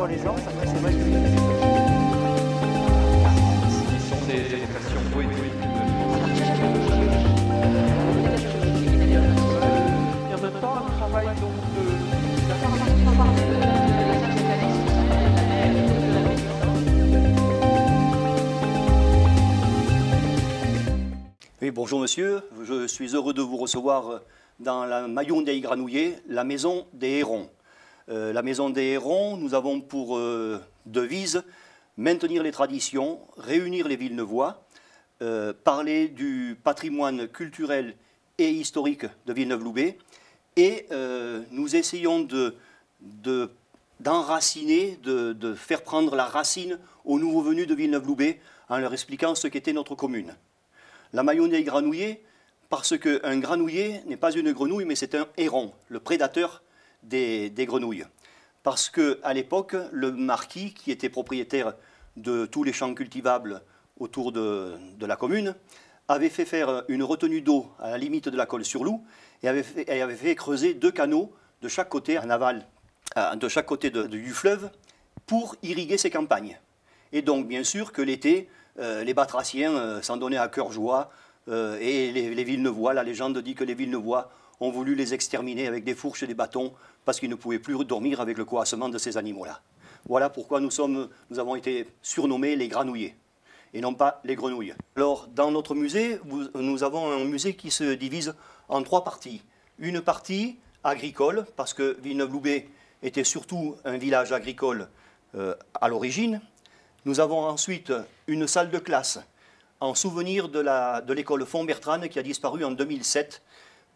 pas les gens, c'est vrai que... Ce sont des évocations poétiques. Et en même temps, un travail donc Oui, bonjour monsieur, je suis heureux de vous recevoir dans la Maillon des Granouillers, la maison des Hérons. La maison des Hérons, nous avons pour devise maintenir les traditions, réunir les Villeneuvois, parler du patrimoine culturel et historique de Villeneuve-Loubet et nous essayons d'enraciner, de faire prendre la racine aux nouveaux venus de Villeneuve-Loubet en leur expliquant ce qu'était notre commune. La Maillon des Granouillers, parce qu'un granouiller n'est pas une grenouille, mais c'est un héron, le prédateur des grenouilles. Parce qu'à l'époque, le marquis, qui était propriétaire de tous les champs cultivables autour de la commune, avait fait faire une retenue d'eau à la limite de la Colle-sur-Loup et avait fait creuser 2 canaux de chaque côté, en aval, de chaque côté du fleuve, pour irriguer ses campagnes. Et donc, bien sûr, que l'été, les batraciens s'en donnaient à cœur joie et les Villeneuvois, la légende dit que les Villeneuvois ont voulu les exterminer avec des fourches et des bâtons parce qu'ils ne pouvaient plus dormir avec le coassement de ces animaux-là. Voilà pourquoi nous avons été surnommés les granouillers et non pas les grenouilles. Alors, dans notre musée, nous avons un musée qui se divise en 3 parties. Une partie agricole, parce que Villeneuve-Loubet était surtout un village agricole à l'origine. Nous avons ensuite une salle de classe en souvenir de l'école Font-Bertrane qui a disparu en 2007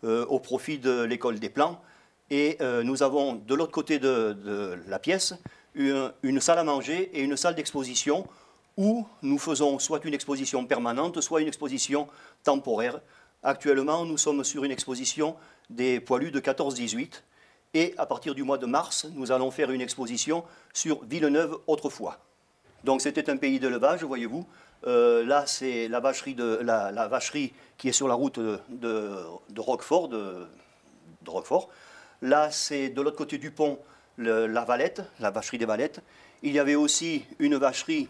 au profit de l'école des Plans. Et nous avons de l'autre côté de la pièce une salle à manger et une salle d'exposition où nous faisons soit une exposition permanente, soit une exposition temporaire. Actuellement, nous sommes sur une exposition des poilus de 14-18 et à partir du mois de mars, nous allons faire une exposition sur Villeneuve autrefois. Donc c'était un pays d'élevage, voyez-vous. Là, c'est la vacherie qui est sur la route de Roquefort. Là, c'est de l'autre côté du pont, la Valette, la vacherie des Valettes. Il y avait aussi une vacherie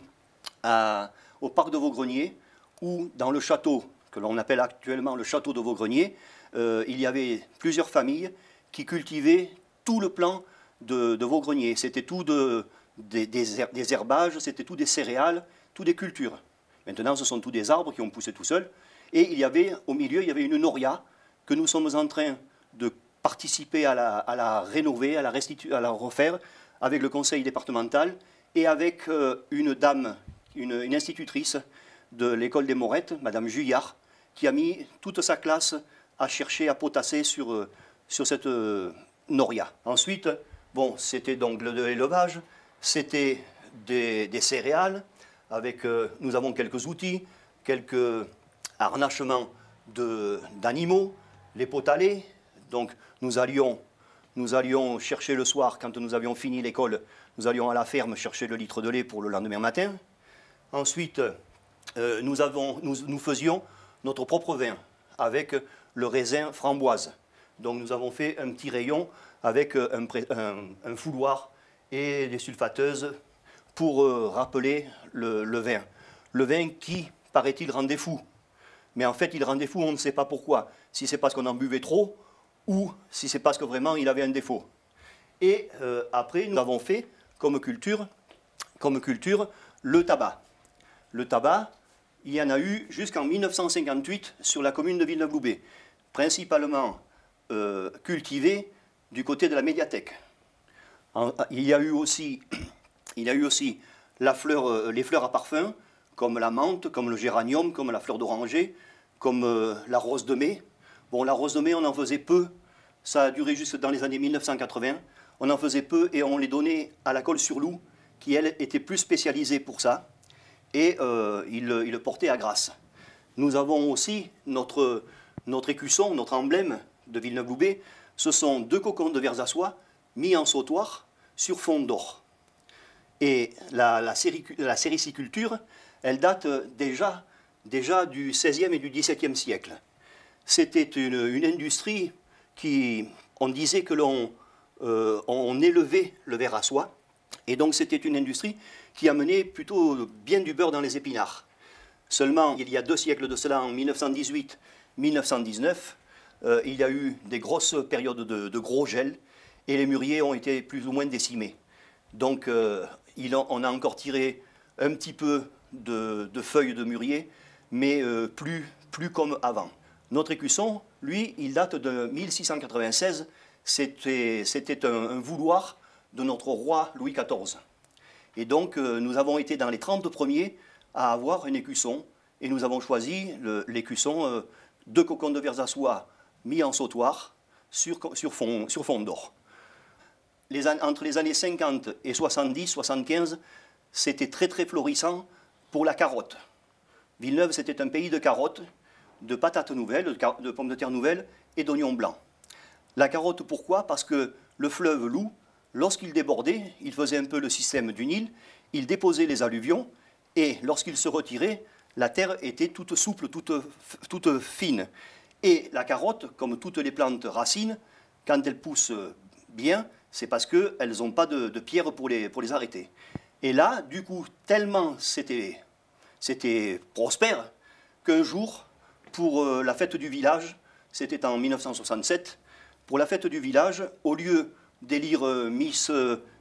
au parc de Vaugrenier, où dans le château, que l'on appelle actuellement le château de Vaugrenier, il y avait plusieurs familles qui cultivaient tout le plan de Vaugrenier. C'était tout des herbages, c'était tout des céréales, tout des cultures. Maintenant, ce sont tous des arbres qui ont poussé tout seuls. Et au milieu, il y avait une noria que nous sommes en train de participer à la rénover, à la refaire avec le conseil départemental et avec une dame, une institutrice de l'école des Morettes, Madame Juillard, qui a mis toute sa classe à chercher à potasser sur cette noria. Ensuite, bon, c'était donc de l'élevage, c'était des céréales, nous avons quelques outils, quelques harnachements d'animaux, les pots à lait. Donc nous allions chercher le soir, quand nous avions fini l'école, nous allions à la ferme chercher le litre de lait pour le lendemain matin. Ensuite, nous faisions notre propre vin avec le raisin framboise. Donc nous avons fait un petit rayon avec un fouloir et des sulfateuses pour rappeler le vin. Le vin qui, paraît-il, rendait fou. Mais en fait, il rendait fou, on ne sait pas pourquoi. Si c'est parce qu'on en buvait trop ou si c'est parce que vraiment il avait un défaut. Et après, nous avons fait comme culture le tabac. Le tabac, il y en a eu jusqu'en 1958 sur la commune de Villeneuve-Loubet, principalement cultivé du côté de la médiathèque. Il y a eu aussi les fleurs à parfum, comme la menthe, comme le géranium, comme la fleur d'oranger, comme la rose de mai. Bon, la rose de mai, on en faisait peu, ça a duré jusque dans les années 1980. On en faisait peu et on les donnait à la Colle-sur-Loup, qui, elle, était plus spécialisée pour ça, et il le portait à Grasse. Nous avons aussi notre écusson, notre emblème de Villeneuve-Loubet. Ce sont 2 cocons de vers à soie mis en sautoir sur fond d'or. Et la sériciculture, elle date déjà du XVIe et du XVIIe siècle. C'était une industrie qui, on disait que on élevait le ver à soie Et donc c'était une industrie qui amenait plutôt bien du beurre dans les épinards. Seulement, il y a 2 siècles de cela, en 1918-1919, il y a eu des grosses périodes de gros gel et les mûriers ont été plus ou moins décimés. Donc on a encore tiré un petit peu de feuilles de mûrier, mais plus comme avant. Notre écusson, lui, il date de 1696. C'était un vouloir de notre roi Louis XIV. Et donc, nous avons été dans les 30 premiers à avoir un écusson. Et nous avons choisi l'écusson 2 cocons de Versailles mis en sautoir sur fond d'or. Entre les années 50 et 70, 75, c'était très très florissant pour la carotte. Villeneuve, c'était un pays de carottes, de patates nouvelles, de pommes de terre nouvelles et d'oignons blancs. La carotte, pourquoi? Parce que le fleuve Loup, lorsqu'il débordait, il faisait un peu le système du Nil, il déposait les alluvions, et lorsqu'il se retirait, la terre était toute souple, toute fine. Et la carotte, comme toutes les plantes racines, quand elles poussent bien, c'est parce qu'elles n'ont pas de pierre pour les arrêter. Et là, du coup, tellement c'était prospère, qu'un jour, pour la fête du village, c'était en 1967, pour la fête du village, au lieu d'élire Miss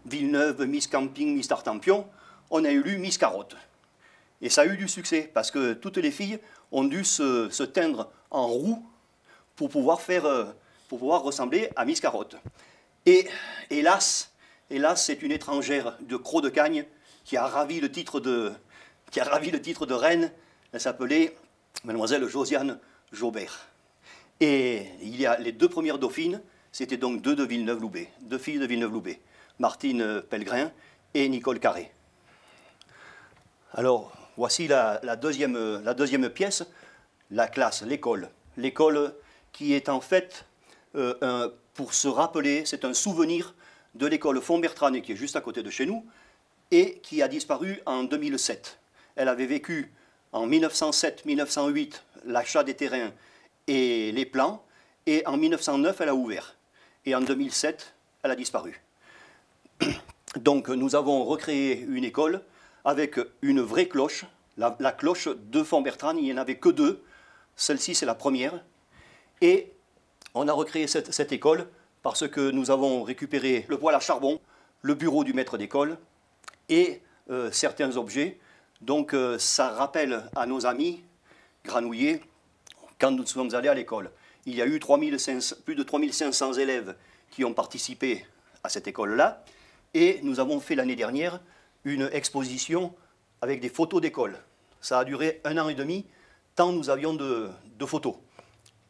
Villeneuve, Miss Camping, Miss Tartampion, on a élu Miss Carotte. Et ça a eu du succès, parce que toutes les filles ont dû se teindre en roux pour pouvoir ressembler à Miss Carotte. Et hélas, c'est une étrangère de Croc-de-Cagne qui a ravi le titre de reine. Elle s'appelait Mademoiselle Josiane Jaubert. Et il y a les 2 premières dauphines, c'était donc 2 de Villeneuve-Loubet, 2 filles de Villeneuve-Loubet, Martine Pellegrin et Nicole Carré. Alors, voici la deuxième pièce, la classe, l'école. L'école qui est en fait, pour se rappeler, c'est un souvenir de l'école Font-Bertrane qui est juste à côté de chez nous et qui a disparu en 2007. Elle avait vécu en 1907-1908 l'achat des terrains et les plans, et en 1909 elle a ouvert. Et en 2007, elle a disparu. Donc nous avons recréé une école avec une vraie cloche, la cloche de Font-Bertrane, il n'y en avait que 2, celle-ci c'est la première, et on a recréé cette école parce que nous avons récupéré le poêle à charbon, le bureau du maître d'école et certains objets. Donc ça rappelle à nos amis granouillés quand nous sommes allés à l'école. Il y a eu plus de 3500 élèves qui ont participé à cette école-là et nous avons fait l'année dernière une exposition avec des photos d'école. Ça a duré 1 an et demi, tant nous avions de photos.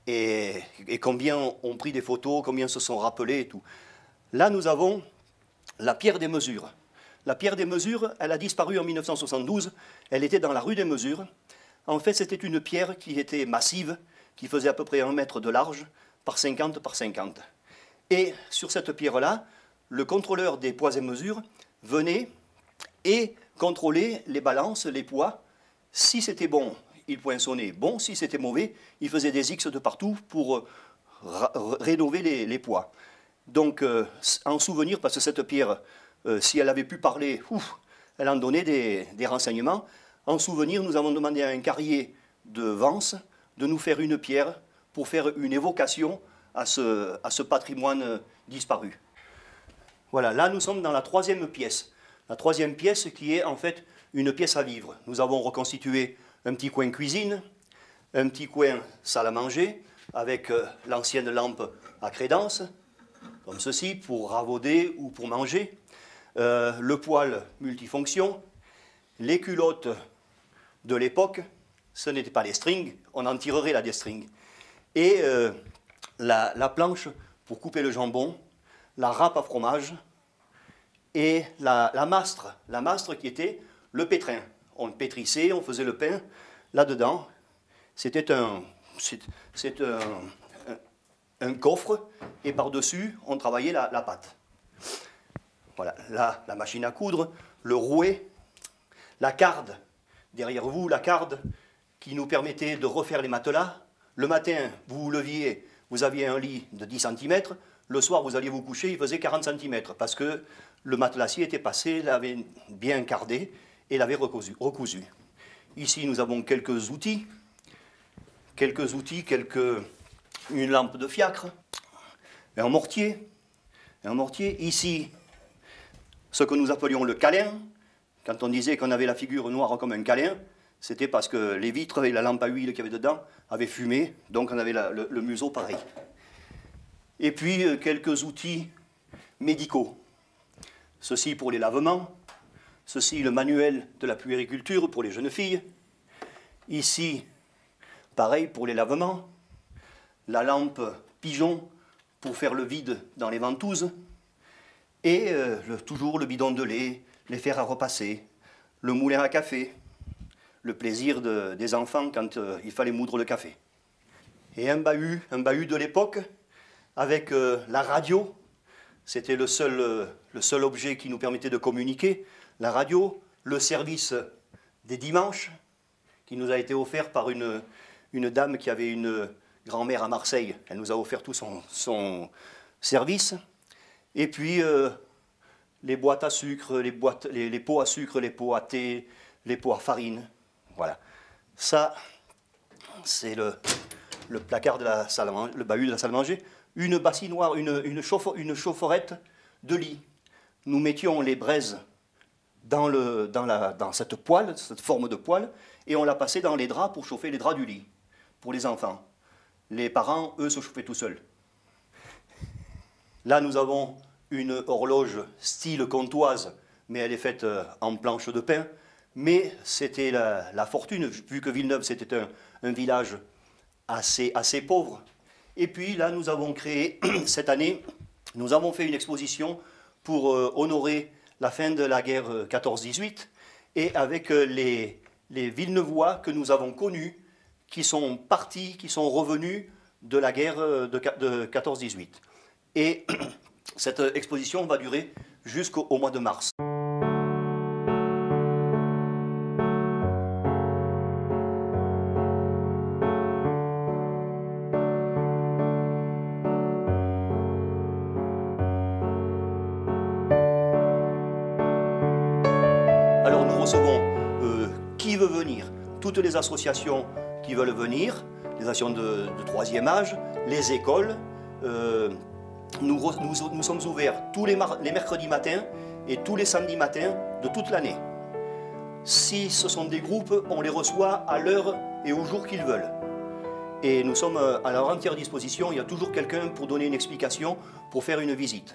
Et combien ont pris des photos, combien se sont rappelés et tout. Là, nous avons la pierre des mesures. La pierre des mesures, elle a disparu en 1972. Elle était dans la rue des mesures. En fait, c'était une pierre qui était massive, qui faisait à peu près 1 mètre de large, par 50 par 50. Et sur cette pierre-là, le contrôleur des poids et mesures venait et contrôlait les balances, les poids. Si c'était bon, il poinçonnait bon. Si c'était mauvais, il faisait des X de partout pour rénover les poids. Donc, en souvenir, parce que cette pierre, si elle avait pu parler, elle en donnait des renseignements. En souvenir, nous avons demandé à un carrier de Vence de nous faire une pierre pour faire une évocation à ce patrimoine disparu. Voilà, là nous sommes dans la 3e pièce. La 3e pièce qui est en fait une pièce à vivre. Nous avons reconstitué un petit coin cuisine, un petit coin salle à manger, avec l'ancienne lampe à crédence, comme ceci, pour ravauder ou pour manger, le poêle multifonction, les culottes de l'époque, ce n'était pas les strings, on en tirerait là des strings, et la planche pour couper le jambon, la râpe à fromage, et la mastre qui était le pétrin. On pétrissait, on faisait le pain là-dedans. C'était un coffre, et par-dessus, on travaillait la pâte. Voilà, là, la machine à coudre, le rouet, la carde, derrière vous, la carde qui nous permettait de refaire les matelas. Le matin, vous vous leviez, vous aviez un lit de 10 cm, le soir vous alliez vous coucher, il faisait 40 cm parce que le matelassier était passé, l'avait bien cardé et l'avait recousu. Ici nous avons quelques outils, une lampe de fiacre, un mortier. Ici, ce que nous appelions le câlin. Quand on disait qu'on avait la figure noire comme un câlin, c'était parce que les vitres et la lampe à huile qu'il y avait dedans avaient fumé, donc on avait le museau pareil. Et puis quelques outils médicaux. Ceci pour les lavements, ceci le manuel de la puériculture pour les jeunes filles. Ici, pareil pour les lavements, la lampe pigeon pour faire le vide dans les ventouses, et toujours le bidon de lait, les fers à repasser, le moulin à café, le plaisir des enfants quand il fallait moudre le café. Et un bahut de l'époque, avec la radio, c'était le seul objet qui nous permettait de communiquer, la radio, le service des dimanches, qui nous a été offert par une dame qui avait une grand-mère à Marseille. Elle nous a offert tout son service. Et puis les boîtes à sucre, les pots à sucre, les pots à thé, les pots à farine. Voilà. Ça, c'est le placard de la salle à manger, le bahut de la salle à manger. Une bassinoire, une chaufferette de lit. Nous mettions les braises dans cette poêle, cette forme de poêle, et on la passait dans les draps pour chauffer les draps du lit, pour les enfants. Les parents, eux, se chauffaient tout seuls. Là, nous avons une horloge style comtoise, mais elle est faite en planche de pin. Mais c'était la fortune, vu que Villeneuve, c'était un village assez pauvre. Et puis là, nous avons créé, cette année, nous avons fait une exposition pour honorer la fin de la guerre 14-18, et avec les Villeneuvois que nous avons connus, qui sont partis, qui sont revenus de la guerre de 14-18. Et cette exposition va durer jusqu'au mois de mars. Alors nous recevons qui veut venir, toutes les associations qui veulent venir, les associations de troisième âge, les écoles. Nous sommes ouverts tous les mercredis matins et tous les samedis matins de toute l'année. Si ce sont des groupes, on les reçoit à l'heure et au jour qu'ils veulent. Et nous sommes à leur entière disposition, il y a toujours quelqu'un pour donner une explication, pour faire une visite.